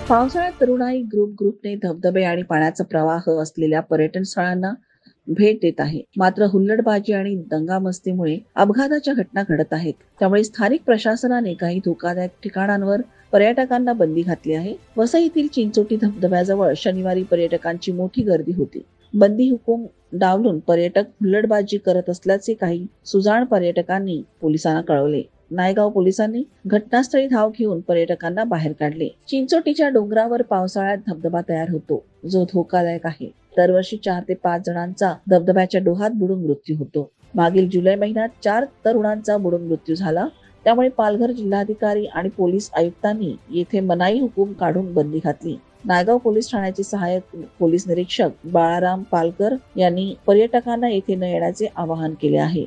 पावसाळ्यात तरुणाई ग्रुपने धबधबे आणि पाण्याचा प्रवाह असलेल्या पर्यटन स्थळांना भेट देत आहे. मात्र हुल्लडबाजी आणि दंगामस्तीमुळे अपघाताच्या घटना घडत आहेत. त्यामुळे स्थानिक प्रशासनाने काही धोकादायक ठिकाणांवर पर्यटकांना बंदी घातली आहे. वसई येथील चिंचोटी धबधब्याजवळ शनिवारी पर्यटकांची मोठी गर्दी होती. बंदी हुकूम डावलून पर्यटक हुल्लडबाजी करत असल्याचे काही सुजाण पर्यटकांनी पोलिसांना कळवले. नायगाव पोलिसांनी घटनास्थळी धाव घेऊन पर्यटकांना बाहेर काढले. चिंचोटीच्या डोंगरावर पावसाळ्यात धबधबा तयार होतो, जो धोकादायक आहे. दरवर्षी 4 ते 5 जणांचा धबधब्याच्या डोहात बुडून मृत्यू होतो. मागील जुलै महिन्यात 4 तरुणांचा बुडून मृत्यू झाला. त्यामुळे पालघर जिल्हाधिकारी आणि पोलीस आयुक्तांनी येथे मनाई हुकूम काढून बंदी घातली. नायगाव पोलीस ठाण्याचे सहाय्यक पोलीस निरीक्षक बाळाराम पालकर यांनी पर्यटकांना येथे न येण्याचे आवाहन केले आहे.